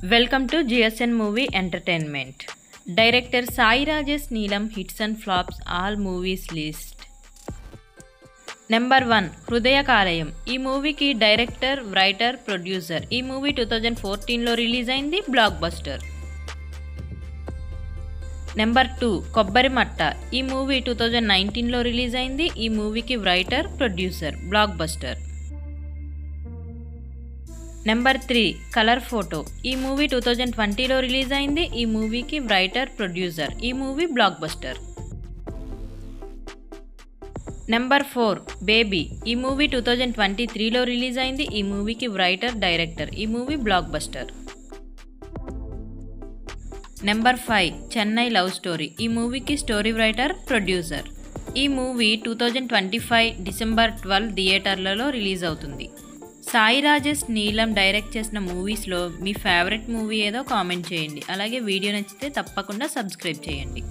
Welcome to GSN Movie Entertainment. Director Sai Rajesh Neelam hits and flops all movies list. Number 1 Hrudaya Kalayam. ఈ మూవీకి director, writer, producer. ఈ movie 2014లో release అయింది, block buster. Number 2 కొబ్బరి మట్ట. ఈ movie 2019లో release అయింది. ఈ మూవీకి writer, producer, block buster. Number 3 colour photo. ఈ మూవీ 2020లో రిలీజ్ అయింది. ఈ మూవీకి రైటర్, ప్రొడ్యూసర్. ఈ movie block buster. Number 4 baby. ఈ మూవీ 2023లో రిలీజ్ అయింది. ఈ మూవీకి రైటర్, డైరెక్టర్. ఈ movie block buster. Number 5 Chennai love story. ఈ మూవీకి స్టోరీ రైటర్, ప్రొడ్యూసర్. ఈ మూవీ 2025 డిసెంబర్ 12 థియేటర్లలో రిలీజ్ అవుతుంది. సాయి రాజేష్ నీలం డైరెక్ట్ చేసిన మూవీస్లో మీ ఫేవరెట్ మూవీ ఏదో కామెంట్ చేయండి. అలాగే వీడియో నచ్చితే తప్పకుండా సబ్స్క్రైబ్ చేయండి.